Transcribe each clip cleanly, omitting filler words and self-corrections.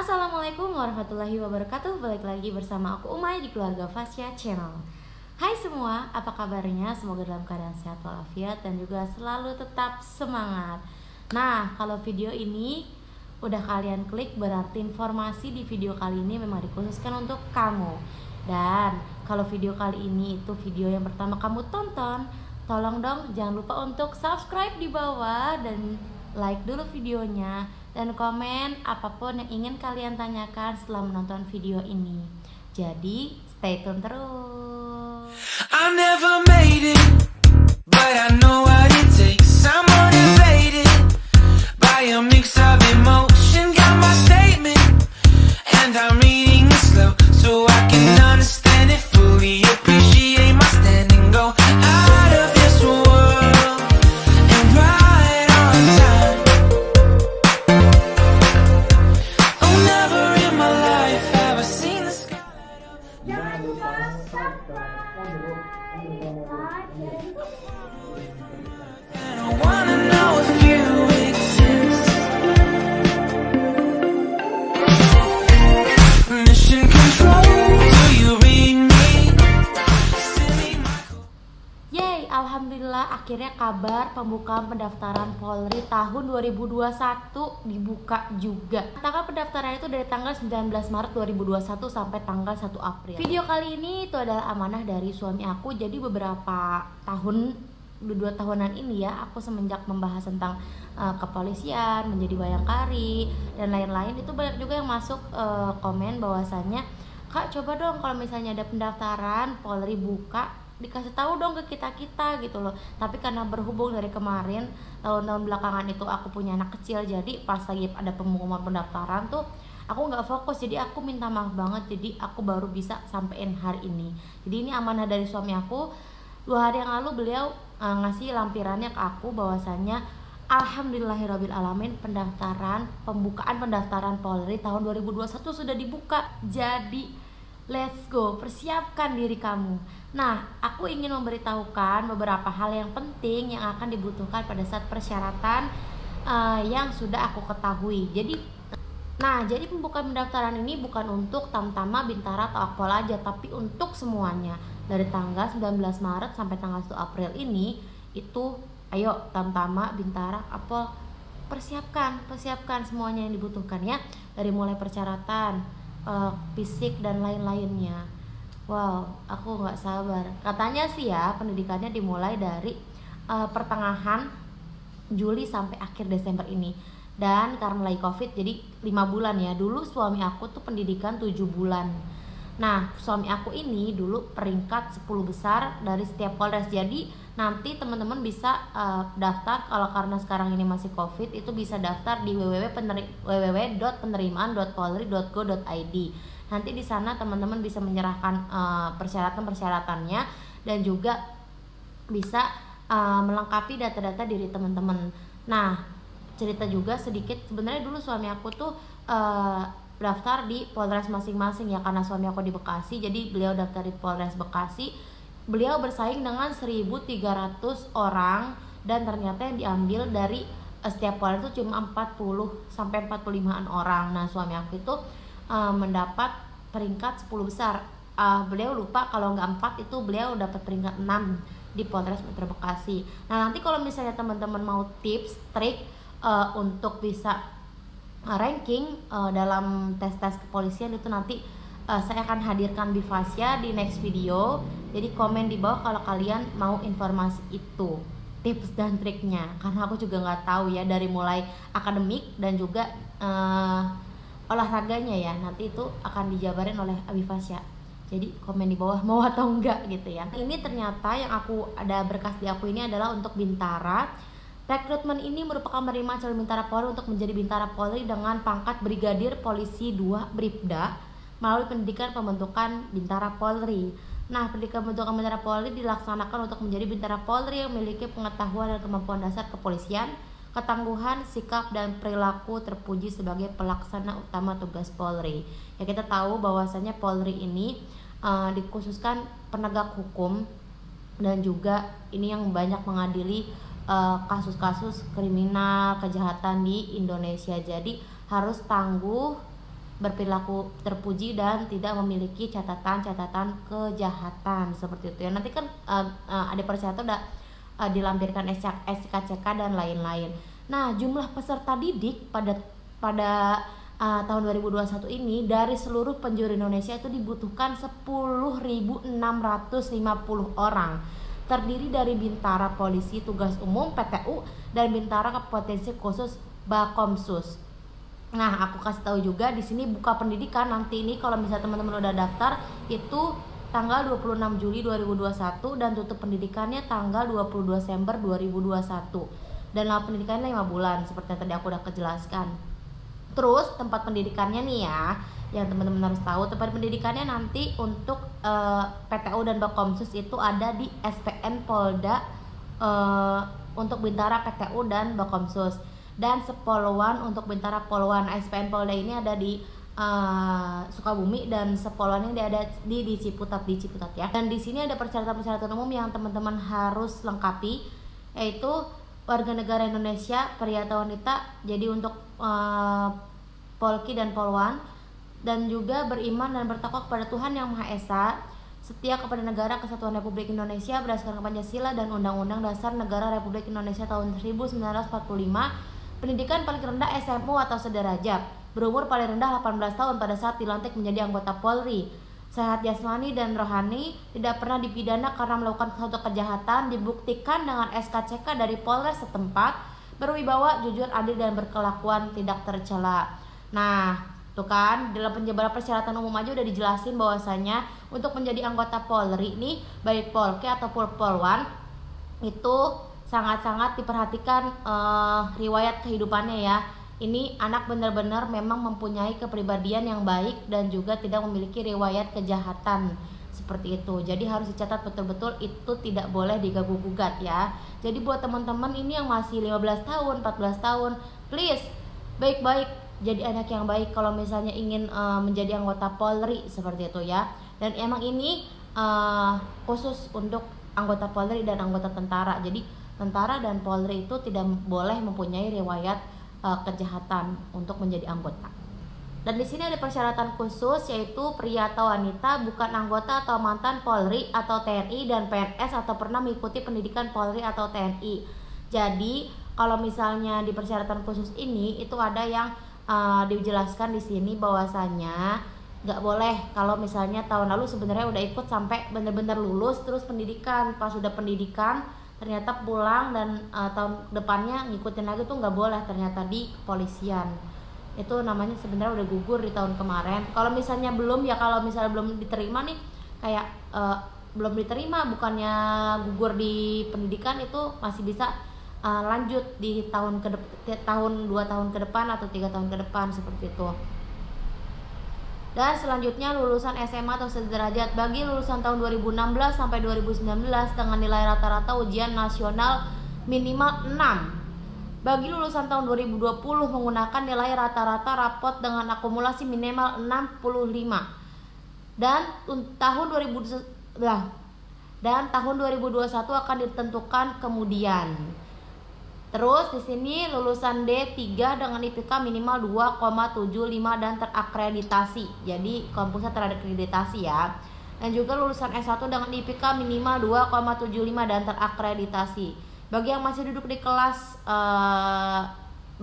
Assalamualaikum warahmatullahi wabarakatuh. Balik lagi bersama aku Umay di Keluarga Fasya Channel. Hai semua, apa kabarnya? Semoga dalam keadaan sehat walafiat dan juga selalu tetap semangat. Nah, kalau video ini udah kalian klik, berarti informasi di video kali ini memang dikhususkan untuk kamu. Dan kalau video kali ini itu video yang pertama kamu tonton, tolong dong jangan lupa untuk subscribe di bawah dan like dulu videonya, dan komen apapun yang ingin kalian tanyakan setelah menonton video ini. Jadi stay tune terus. I never made it, but I know what it takes. I'm motivated by a mix of emotion. Got my statement, and I'm reading it slow so I can understand it fully. Appreciate my standing, go out of this world and right on time. Oh, never in my life have I seen the sky light up. And I wanna know if you exist. Mission control, do you read me? Send me my Yeay, alhamdulillah akhirnya kabar pembukaan pendaftaran Polri tahun 2021 dibuka juga. Tanggal pendaftaran itu dari tanggal 19 Maret 2021 sampai tanggal 1 April. Video kali ini itu adalah amanah dari suami aku. Jadi beberapa tahun, 2 tahunan ini ya, aku semenjak membahas tentang kepolisian, menjadi bayangkari dan lain-lain, itu banyak juga yang masuk komen bahwasannya, "Kak, coba dong kalau misalnya ada pendaftaran Polri buka, dikasih tahu dong ke kita gitu loh." Tapi karena berhubung dari kemarin, tahun-tahun belakangan itu aku punya anak kecil, jadi pas lagi ada pengumuman pendaftaran tuh aku nggak fokus, jadi aku minta maaf banget. Jadi aku baru bisa sampein hari ini. Jadi ini amanah dari suami aku. 2 hari yang lalu beliau ngasih lampirannya ke aku bahwasannya alhamdulillahirrabbilalamin, pembukaan pendaftaran Polri tahun 2021 sudah dibuka. Jadi let's go, persiapkan diri kamu. Nah, aku ingin memberitahukan beberapa hal yang penting yang akan dibutuhkan pada saat persyaratan yang sudah aku ketahui. Jadi pembukaan pendaftaran ini bukan untuk Tamtama, Bintara, atau Akpol aja, tapi untuk semuanya. Dari tanggal 19 Maret sampai tanggal 1 April ini, itu ayo Tamtama, Bintara, Akpol, persiapkan semuanya yang dibutuhkan ya. Dari mulai persyaratan, fisik dan lain-lainnya. Wow, aku nggak sabar. Katanya sih ya, pendidikannya dimulai dari pertengahan Juli sampai akhir Desember ini. Dan karena lagi COVID jadi 5 bulan ya. Dulu suami aku tuh pendidikan 7 bulan. Nah, suami aku ini dulu peringkat 10 besar dari setiap Polres. Jadi nanti teman-teman bisa daftar, kalau karena sekarang ini masih COVID, itu bisa daftar di www.penerimaan.polri.go.id. Nanti di sana teman-teman bisa menyerahkan persyaratan-persyaratannya dan juga bisa melengkapi data-data diri teman-teman. Nah, cerita juga sedikit, sebenarnya dulu suami aku tuh daftar di Polres masing-masing ya, karena suami aku di Bekasi, jadi beliau daftar di Polres Bekasi. Beliau bersaing dengan 1.300 orang dan ternyata yang diambil dari setiap Polres itu cuma 40 sampai 45-an orang. Nah, suami aku itu mendapat peringkat 10 besar. Beliau lupa kalau nggak 4 itu beliau dapat peringkat 6 di Polres Metro Bekasi. Nah, nanti kalau misalnya teman-teman mau tips, trik untuk bisa ranking dalam tes-tes kepolisian, itu nanti saya akan hadirkan di Fasya di next video. Jadi komen di bawah kalau kalian mau informasi itu, tips dan triknya, karena aku juga nggak tahu ya, dari mulai akademik dan juga olahraganya ya, nanti itu akan dijabarin oleh Abi Fasya. Jadi komen di bawah mau atau enggak gitu ya. Ini ternyata yang aku ada berkas di aku ini adalah untuk Bintara. Rekrutmen ini merupakan menerima calon Bintara Polri untuk menjadi Bintara Polri dengan pangkat Brigadir Polisi 2 Bribda melalui pendidikan pembentukan Bintara Polri. Nah, pendidikan pembentukan Bintara Polri dilaksanakan untuk menjadi Bintara Polri yang memiliki pengetahuan dan kemampuan dasar kepolisian, ketangguhan, sikap, dan perilaku terpuji sebagai pelaksana utama tugas Polri. Ya, kita tahu bahwasannya Polri ini dikhususkan penegak hukum dan juga ini yang banyak mengadili kasus-kasus kriminal, kejahatan di Indonesia. Jadi harus tangguh, berperilaku terpuji dan tidak memiliki catatan-catatan kejahatan seperti itu ya. Nanti kan ada persyaratan udah dilampirkan SKCK dan lain-lain. Nah, jumlah peserta didik pada tahun 2021 ini dari seluruh penjuru Indonesia itu dibutuhkan 10.650 orang. Terdiri dari Bintara Polisi Tugas Umum PTU dan Bintara Kompetensi Khusus Bakomsus. Nah, aku kasih tahu juga di sini buka pendidikan nanti ini kalau misalnya teman-teman udah daftar itu tanggal 26 Juli 2021 dan tutup pendidikannya tanggal 22 Desember 2021. Dan lama pendidikannya 5 bulan seperti yang tadi aku udah kejelaskan. Terus tempat pendidikannya nih ya, yang teman-teman harus tahu, tempat pendidikannya nanti untuk PTU dan Bakomsus itu ada di SPN Polda untuk Bintara PTU dan Bakomsus, dan Sepoluan untuk Bintara Poluan. SPN Polda ini ada di Sukabumi dan Sepoluan ini ada di Ciputat ya. Dan di sini ada persyaratan umum yang teman-teman harus lengkapi, yaitu warga negara Indonesia, pria atau wanita, jadi untuk Polki dan Poluan, dan juga beriman dan bertakwa kepada Tuhan Yang Maha Esa, setia kepada negara kesatuan Republik Indonesia berdasarkan Pancasila dan Undang-Undang Dasar Negara Republik Indonesia tahun 1945, pendidikan paling rendah SMU atau sederajat, berumur paling rendah 18 tahun pada saat dilantik menjadi anggota Polri, sehat jasmani dan rohani, tidak pernah dipidana karena melakukan suatu kejahatan, dibuktikan dengan SKCK dari Polres setempat, berwibawa, jujur, adil, dan berkelakuan tidak tercela. Nah, tuh kan dalam penjabaran persyaratan umum aja udah dijelasin bahwasanya untuk menjadi anggota Polri nih, baik Polki atau Polwan, itu sangat-sangat diperhatikan riwayat kehidupannya ya. Ini anak benar-benar memang mempunyai kepribadian yang baik dan juga tidak memiliki riwayat kejahatan seperti itu. Jadi harus dicatat betul-betul, itu tidak boleh diganggu-gugat ya. Jadi buat teman-teman ini yang masih 15 tahun, 14 tahun, please baik-baik jadi anak yang baik kalau misalnya ingin menjadi anggota Polri seperti itu ya. Dan emang ini khusus untuk anggota Polri dan anggota tentara. Jadi tentara dan Polri itu tidak boleh mempunyai riwayat kejahatan untuk menjadi anggota. Dan di sini ada persyaratan khusus, yaitu pria atau wanita bukan anggota atau mantan Polri atau TNI dan PNS atau pernah mengikuti pendidikan Polri atau TNI. Jadi kalau misalnya di persyaratan khusus ini itu ada yang dijelaskan di sini bahwasanya nggak boleh kalau misalnya tahun lalu sebenarnya udah ikut sampai benar-benar lulus terus pendidikan, pas sudah pendidikan ternyata pulang dan tahun depannya ngikutin lagi tuh nggak boleh ternyata di kepolisian. Itu namanya sebenarnya udah gugur di tahun kemarin. Kalau misalnya belum ya, kalau misalnya belum diterima nih kayak belum diterima bukannya gugur di pendidikan, itu masih bisa lanjut di tahun 2 tahun ke depan atau 3 tahun ke depan seperti itu. Dan selanjutnya lulusan SMA atau sederajat bagi lulusan tahun 2016 sampai 2019 dengan nilai rata-rata ujian nasional minimal 6. Bagi lulusan tahun 2020 menggunakan nilai rata-rata rapot dengan akumulasi minimal 65. Dan tahun 2021 akan ditentukan kemudian. Terus di sini lulusan D3 dengan IPK minimal 2,75 dan terakreditasi. Jadi kampusnya terakreditasi ya. Dan juga lulusan S1 dengan IPK minimal 2,75 dan terakreditasi. Bagi yang masih duduk di kelas 12,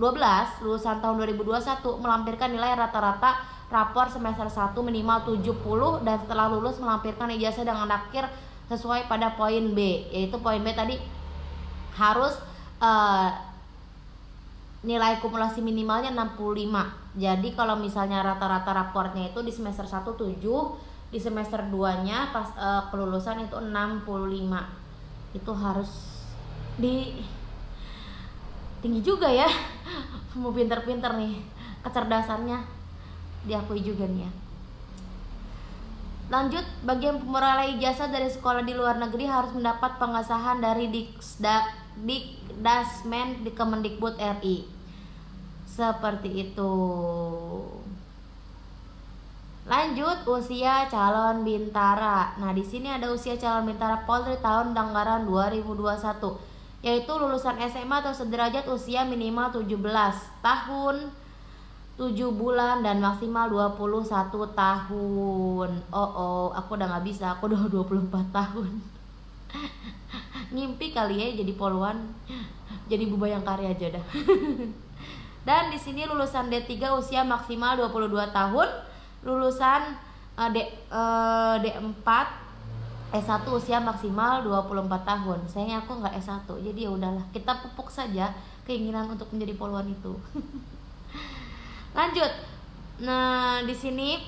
lulusan tahun 2021 melampirkan nilai rata-rata rapor semester 1 minimal 70 dan setelah lulus melampirkan ijazah dengan akhir sesuai pada poin B, yaitu poin B tadi harus nilai akumulasi minimalnya 65. Jadi kalau misalnya rata-rata raportnya itu di semester 1 7, di semester 2 nya pas kelulusan itu 65. Itu harus tinggi juga ya. Mau pinter-pinter nih, kecerdasannya diakui juga nih ya. Lanjut, bagi yang memperoleh ijazah dari sekolah di luar negeri harus mendapat pengesahan dari Dikdasmen di Kemendikbud RI. Seperti itu. Lanjut, usia calon bintara. Nah, di sini ada usia calon bintara Polri tahun anggaran 2021, yaitu lulusan SMA atau sederajat usia minimal 17 tahun 7 bulan dan maksimal 21 tahun. Aku udah nggak bisa, aku udah 24 tahun. Ngimpi kali ya jadi poluan, jadi Bu Bayangkari aja dah. Dan di sini lulusan D3 usia maksimal 22 tahun, lulusan D4 S1 usia maksimal 24 tahun. Sayangnya aku nggak S1, jadi ya udahlah, kita pupuk saja keinginan untuk menjadi poluan itu. Lanjut. Nah, di sini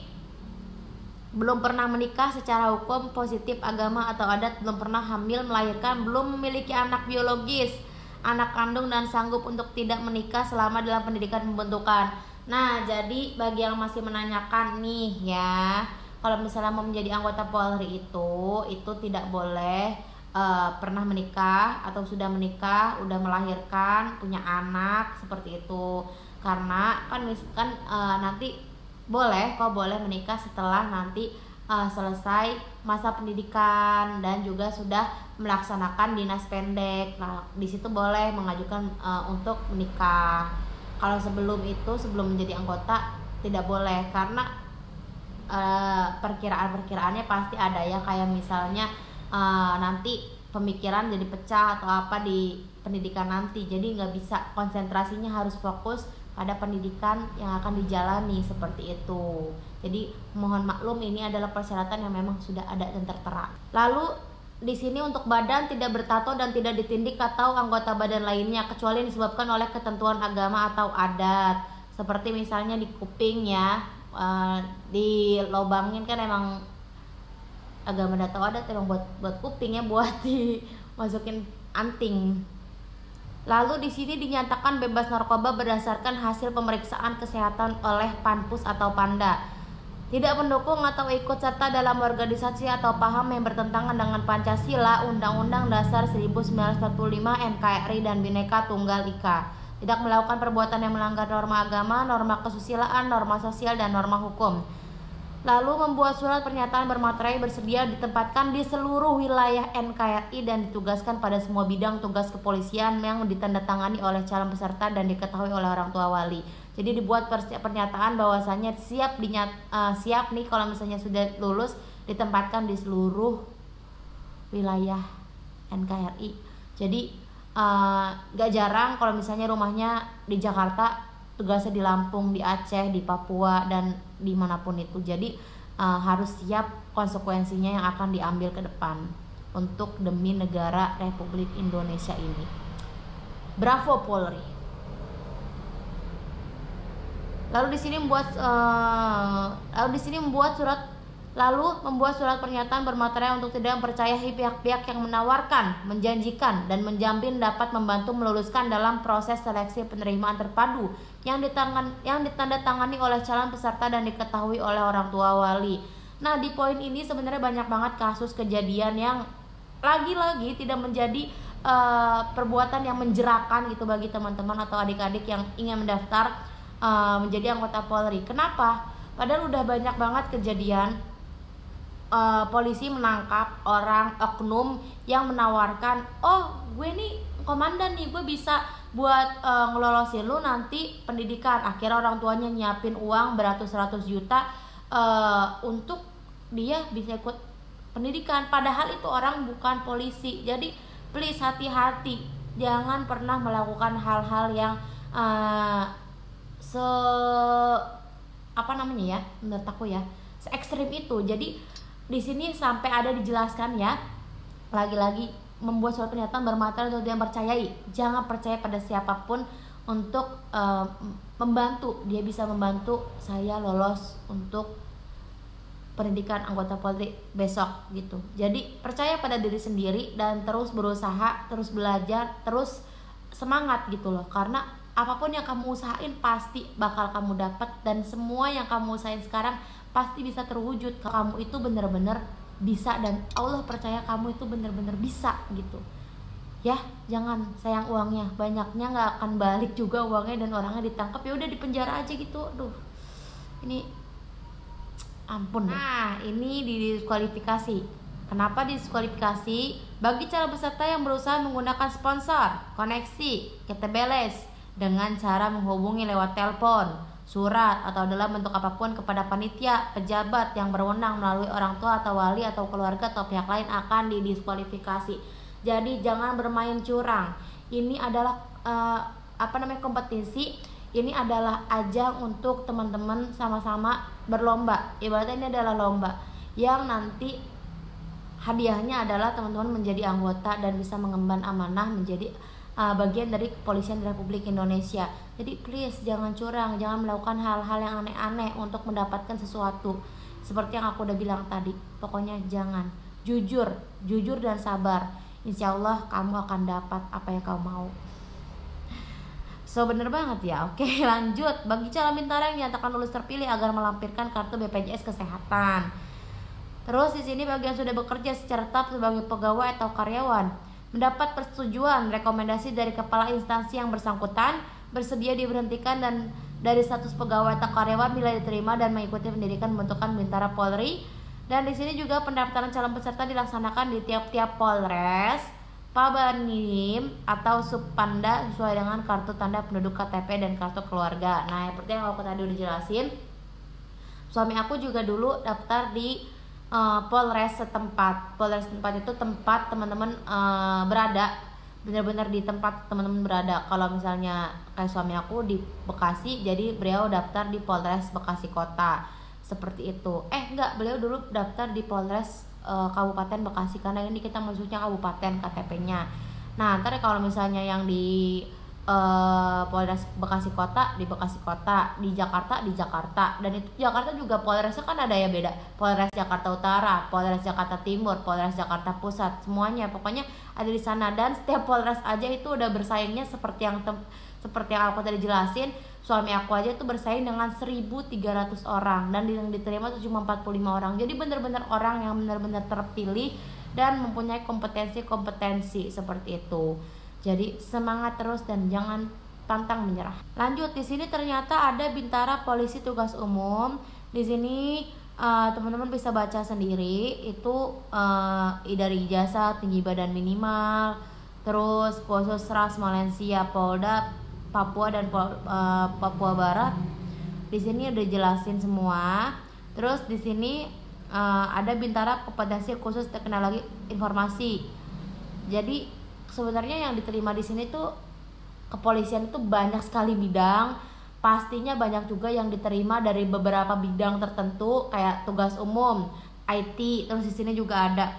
belum pernah menikah secara hukum positif agama atau adat, belum pernah hamil, melahirkan, belum memiliki anak biologis, anak kandung, dan sanggup untuk tidak menikah selama dalam pendidikan pembentukan. Nah, jadi bagi yang masih menanyakan nih ya, kalau misalnya mau menjadi anggota Polri itu tidak boleh pernah menikah atau sudah menikah, udah melahirkan, punya anak seperti itu. Karena kan nanti boleh menikah setelah nanti selesai masa pendidikan dan juga sudah melaksanakan dinas pendek. Nah, di situ boleh mengajukan untuk menikah. Kalau sebelum menjadi anggota tidak boleh, karena perkiraannya pasti ada ya, kayak misalnya nanti pemikiran jadi pecah atau apa di pendidikan nanti, jadi nggak bisa, konsentrasinya harus fokus pada pendidikan yang akan dijalani seperti itu. Jadi mohon maklum, ini adalah persyaratan yang memang sudah ada dan tertera. Lalu di sini untuk badan tidak bertato dan tidak ditindik atau anggota badan lainnya kecuali disebabkan oleh ketentuan agama atau adat. Seperti misalnya di kuping ya, dilobangin kan emang agama atau adat emang buat kupingnya, buat dimasukin anting. Lalu di sini dinyatakan bebas narkoba berdasarkan hasil pemeriksaan kesehatan oleh Panpus atau Panda. Tidak mendukung atau ikut serta dalam organisasi atau paham yang bertentangan dengan Pancasila, Undang-Undang Dasar 1945, NKRI, dan Bhinneka Tunggal Ika. Tidak melakukan perbuatan yang melanggar norma agama, norma kesusilaan, norma sosial, dan norma hukum. Lalu membuat surat pernyataan bermaterai bersedia ditempatkan di seluruh wilayah NKRI dan ditugaskan pada semua bidang tugas kepolisian yang ditandatangani oleh calon peserta dan diketahui oleh orang tua wali. Jadi dibuat pernyataan bahwasanya siap nih kalau misalnya sudah lulus, ditempatkan di seluruh wilayah NKRI. Jadi gak jarang kalau misalnya rumahnya di Jakarta, tugasnya di Lampung, di Aceh, di Papua, dan dimanapun itu. Jadi harus siap konsekuensinya yang akan diambil ke depan untuk demi negara Republik Indonesia ini. Bravo Polri. Lalu di sini membuat surat pernyataan bermaterai untuk tidak mempercayai pihak-pihak yang menawarkan, menjanjikan, dan menjamin dapat membantu meluluskan dalam proses seleksi penerimaan terpadu yang ditandatangani oleh calon peserta dan diketahui oleh orang tua wali. Nah, di poin ini sebenarnya banyak banget kasus kejadian yang lagi-lagi tidak menjadi perbuatan yang menjerakan gitu bagi teman-teman atau adik-adik yang ingin mendaftar menjadi anggota Polri. Kenapa? Padahal udah banyak banget kejadian polisi menangkap orang oknum yang menawarkan, oh gue nih komandan nih, gue bisa buat ngelolosin lu nanti pendidikan. Akhirnya orang tuanya nyiapin uang beratus-ratus juta untuk dia bisa ikut pendidikan, padahal itu orang bukan polisi. Jadi please hati-hati, jangan pernah melakukan hal-hal yang menurut aku ya, se ekstrim itu. Jadi di sini sampai ada dijelaskan ya, lagi-lagi membuat surat pernyataan bermaterai untuk tidak percayai. Jangan percaya pada siapapun untuk membantu. Dia bisa membantu saya lolos untuk pendidikan anggota Polri besok gitu. Jadi percaya pada diri sendiri dan terus berusaha, terus belajar, terus semangat gitu loh. Karena apapun yang kamu usahain pasti bakal kamu dapat, dan semua yang kamu usahain sekarang pasti bisa terwujud. Kamu itu bener-bener bisa, dan Allah percaya kamu itu bener-bener bisa gitu ya. Jangan sayang uangnya, banyaknya nggak akan balik juga uangnya, dan orangnya ditangkap ya udah di penjara aja gitu. Aduh, ini ampun. Nah, ini didiskualifikasi. Kenapa diskualifikasi? Bagi calon peserta yang berusaha menggunakan sponsor, koneksi, KTBLS dengan cara menghubungi lewat telepon, surat atau dalam bentuk apapun kepada panitia, pejabat yang berwenang melalui orang tua atau wali atau keluarga atau pihak lain akan didiskualifikasi. Jadi jangan bermain curang. Ini adalah kompetisi. Ini adalah ajang untuk teman-teman sama-sama berlomba. Ibaratnya ini adalah lomba yang nanti hadiahnya adalah teman-teman menjadi anggota dan bisa mengemban amanah menjadi bagian dari kepolisian Republik Indonesia. Jadi please jangan curang, jangan melakukan hal-hal yang aneh-aneh untuk mendapatkan sesuatu. Seperti yang aku udah bilang tadi, pokoknya jangan. Jujur dan sabar. Insya Allah kamu akan dapat apa yang kamu mau. So bener banget ya. Oke, lanjut. Bagi calon bintara yang dinyatakan lulus terpilih agar melampirkan kartu BPJS Kesehatan. Terus di sini bagi yang sudah bekerja secara tetap sebagai pegawai atau karyawan, mendapat persetujuan rekomendasi dari kepala instansi yang bersangkutan, bersedia diberhentikan dan dari status pegawai atau karyawan bila diterima dan mengikuti pendidikan pembentukan Bintara Polri. Dan di sini juga pendaftaran calon peserta dilaksanakan di tiap-tiap Polres, Pabanim atau Subpanda sesuai dengan kartu tanda penduduk KTP dan kartu keluarga. Nah, seperti yang aku tadi udah jelasin, suami aku juga dulu daftar di Polres setempat. Polres setempat itu tempat teman-teman berada, benar-benar di tempat teman-teman berada. Kalau misalnya kayak suami aku di Bekasi, jadi beliau daftar di Polres Bekasi Kota. Seperti itu. Enggak, beliau dulu daftar di Polres Kabupaten Bekasi karena ini kita maksudnya kabupaten KTP-nya. Nah, ntar kalau misalnya yang di Polres Bekasi Kota di Bekasi Kota, di Jakarta, dan itu Jakarta juga Polresnya kan ada ya beda. Polres Jakarta Utara, Polres Jakarta Timur, Polres Jakarta Pusat, semuanya pokoknya ada di sana. Dan setiap Polres aja itu udah bersaingnya seperti yang aku tadi jelasin. Suami aku aja itu bersaing dengan 1.300 orang dan yang diterima itu cuma 45 orang. Jadi benar-benar orang yang benar-benar terpilih dan mempunyai kompetensi seperti itu. Jadi semangat terus dan jangan pantang menyerah. Lanjut, di sini ternyata ada Bintara Polisi Tugas Umum. Di sini teman-teman bisa baca sendiri itu dari ijazah, tinggi badan minimal, terus khusus ras Malaysia, Polda Papua dan Papua Barat. Di sini udah jelasin semua. Terus di sini ada Bintara Kompetensi Khusus Teknologi Informasi. Jadi sebenarnya yang diterima di sini tuh kepolisian itu banyak sekali bidang. Pastinya banyak juga yang diterima dari beberapa bidang tertentu kayak tugas umum, IT. Terus di sini juga ada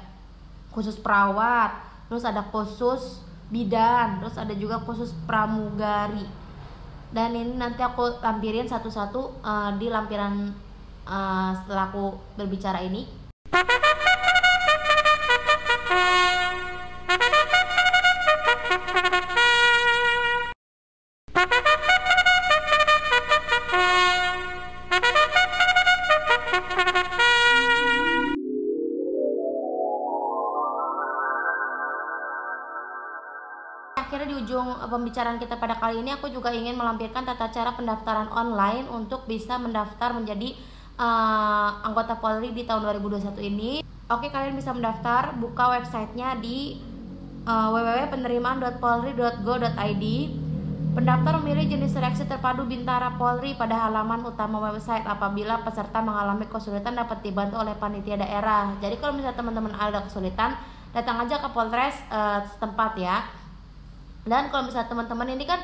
khusus perawat, terus ada khusus bidan, terus ada juga khusus pramugari. Dan ini nanti aku lampirin satu-satu di lampiran setelah aku berbicara ini. Akhirnya di ujung pembicaraan kita pada kali ini aku juga ingin melampirkan tata cara pendaftaran online untuk bisa mendaftar menjadi anggota Polri di tahun 2021 ini. Oke, kalian bisa mendaftar, buka websitenya di www.penerimaan.polri.go.id. Pendaftar memilih jenis seleksi terpadu Bintara Polri pada halaman utama website. Apabila peserta mengalami kesulitan dapat dibantu oleh panitia daerah. Jadi kalau misalnya teman-teman ada kesulitan, datang aja ke Polres setempat ya. Dan kalau misalnya teman-teman ini kan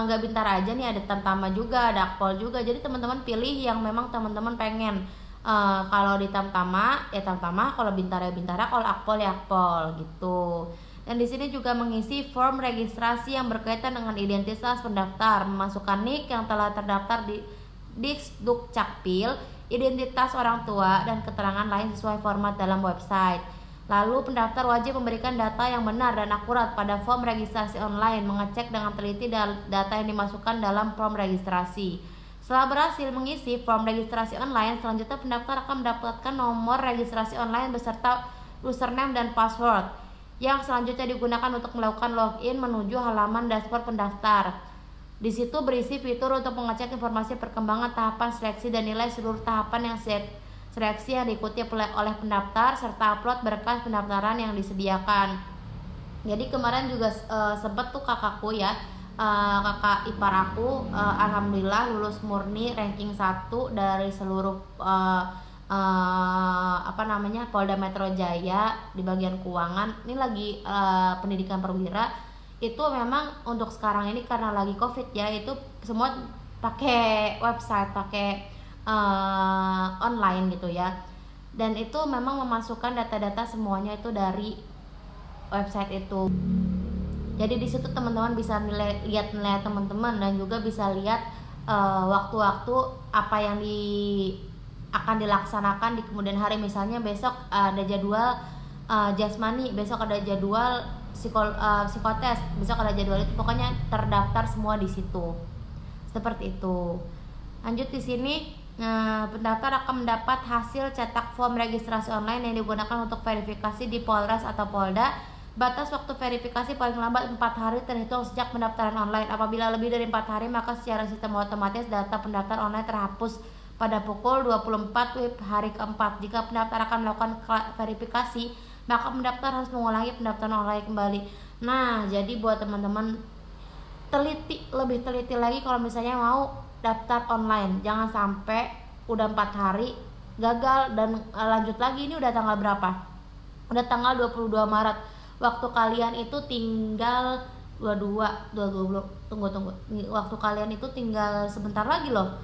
nggak Bintara aja nih, ada Tamtama juga, ada Akpol juga. Jadi teman-teman pilih yang memang teman-teman pengen. Kalau di Tamtama ya Tamtama, kalau Bintara ya Bintara, kalau Akpol ya Akpol gitu. Dan di sini juga mengisi form registrasi yang berkaitan dengan identitas pendaftar, memasukkan NIK yang telah terdaftar di Disduk Capil, identitas orang tua dan keterangan lain sesuai format dalam website. Lalu pendaftar wajib memberikan data yang benar dan akurat pada form registrasi online, mengecek dengan teliti data yang dimasukkan dalam form registrasi. Setelah berhasil mengisi form registrasi online, selanjutnya pendaftar akan mendapatkan nomor registrasi online beserta username dan password yang selanjutnya digunakan untuk melakukan login menuju halaman dashboard pendaftar. Di situ berisi fitur untuk mengecek informasi perkembangan tahapan seleksi dan nilai seluruh tahapan yang seleksi yang diikuti oleh pendaftar serta upload berkas pendaftaran yang disediakan. Jadi kemarin juga sempat tuh kakakku ya kakak ipar aku alhamdulillah lulus murni ranking 1 dari seluruh Polda Metro Jaya di bagian keuangan. Ini lagi pendidikan perwira. Itu memang untuk sekarang ini karena lagi Covid ya, itu semua pakai website, pakai online gitu ya. Dan itu memang memasukkan data-data semuanya itu dari website itu. Jadi di situ teman-teman bisa lihat nilai teman-teman dan juga bisa lihat waktu-waktu apa yang akan dilaksanakan di kemudian hari. Misalnya besok ada jadwal jasmani, besok ada jadwal psikotes, besok ada jadwal itu, pokoknya terdaftar semua di situ. Seperti itu. Lanjut di sini, pendaftar akan mendapat hasil cetak form registrasi online yang digunakan untuk verifikasi di Polres atau Polda. Batas waktu verifikasi paling lambat 4 hari terhitung sejak pendaftaran online. Apabila lebih dari 4 hari, maka secara sistem otomatis data pendaftar online terhapus pada pukul 24 WIB hari keempat. Jika pendaftar akan melakukan verifikasi, maka pendaftar harus mengulangi pendaftaran online kembali. Nah, jadi buat teman-teman lebih teliti lagi kalau misalnya mau daftar online. Jangan sampai udah 4 hari gagal dan lanjut lagi. Ini udah tanggal berapa? Udah tanggal 22 Maret. Waktu kalian itu tinggal 22 tunggu. Waktu kalian itu tinggal sebentar lagi loh.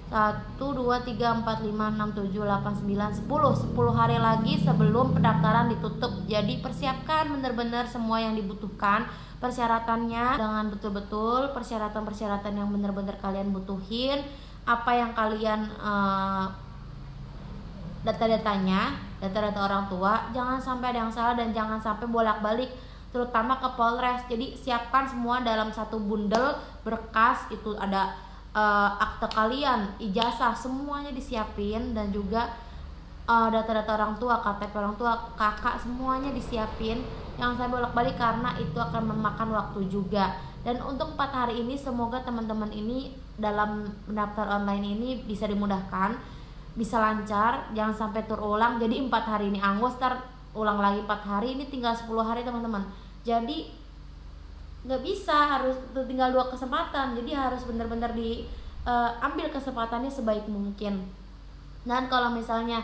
1, 2, 3, 4, 5, 6, 7, 8, 9, 10 hari lagi sebelum pendaftaran ditutup. Jadi persiapkan benar-benar semua yang dibutuhkan, persyaratannya dengan betul-betul, persyaratan-persyaratan yang benar-benar kalian butuhin, apa yang kalian data-data orang tua, jangan sampai ada yang salah dan jangan sampai bolak-balik terutama ke Polres. Jadi siapkan semua dalam satu bundel berkas, itu ada akte kalian, ijazah, semuanya disiapin, dan juga data-data orang tua, KTP orang tua, kakak, semuanya disiapin. Jangan sampai bolak-balik karena itu akan memakan waktu juga. Dan untuk 4 hari ini semoga teman-teman ini dalam mendaftar online ini bisa dimudahkan, bisa lancar, jangan sampai terulang. Jadi 4 hari ini angus, ulang lagi 4 hari, ini tinggal 10 hari teman-teman. Jadi nggak bisa, harus tinggal 2 kesempatan. Jadi harus benar-benar diambil kesempatannya sebaik mungkin. Dan kalau misalnya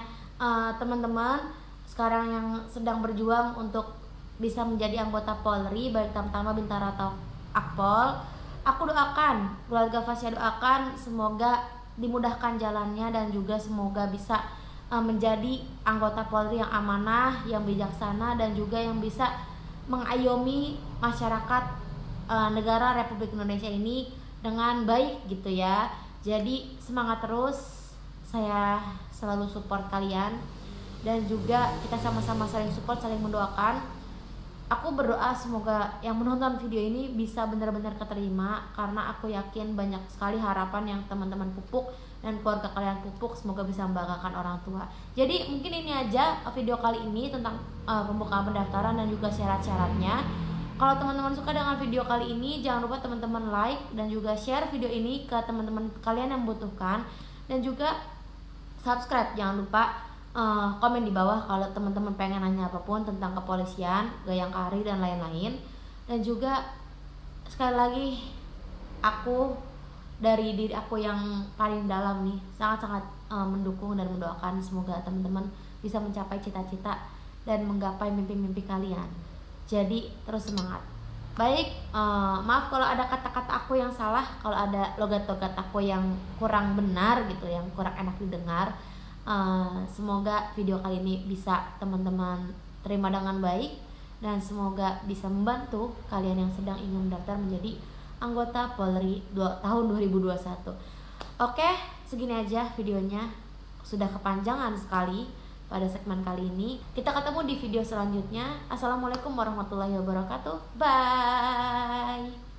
teman-teman sekarang yang sedang berjuang untuk bisa menjadi anggota Polri, baik Tamtama, Bintara atau Akpol, aku doakan, keluarga Fasya doakan semoga dimudahkan jalannya dan juga semoga bisa menjadi anggota Polri yang amanah, yang bijaksana, dan juga yang bisa mengayomi masyarakat negara Republik Indonesia ini dengan baik gitu ya. Jadi semangat terus, saya selalu support kalian dan juga kita sama-sama saling support, saling mendoakan. Aku berdoa semoga yang menonton video ini bisa benar-benar keterima, karena aku yakin banyak sekali harapan yang teman-teman pupuk dan keluarga kalian pupuk, semoga bisa membanggakan orang tua. Jadi mungkin ini aja video kali ini tentang pembukaan pendaftaran dan juga syarat-syaratnya. Kalau teman-teman suka dengan video kali ini, jangan lupa teman-teman like dan juga share video ini ke teman-teman kalian yang membutuhkan, dan juga subscribe. Jangan lupa komen di bawah kalau teman-teman pengen nanya apapun tentang kepolisian, Gayangkari dan lain-lain. Dan juga sekali lagi, aku dari diri aku yang paling dalam nih sangat-sangat mendukung dan mendoakan semoga teman-teman bisa mencapai cita-cita dan menggapai mimpi-mimpi kalian. Jadi terus semangat. Baik, maaf kalau ada kata-kata aku yang salah, kalau ada logat-logat aku yang kurang benar gitu, yang kurang enak didengar. Semoga video kali ini bisa teman-teman terima dengan baik, dan semoga bisa membantu kalian yang sedang ingin mendaftar menjadi anggota Polri tahun 2021. Oke, segini aja videonya, sudah kepanjangan sekali pada segmen kali ini. Kita ketemu di video selanjutnya. Assalamualaikum warahmatullahi wabarakatuh. Bye.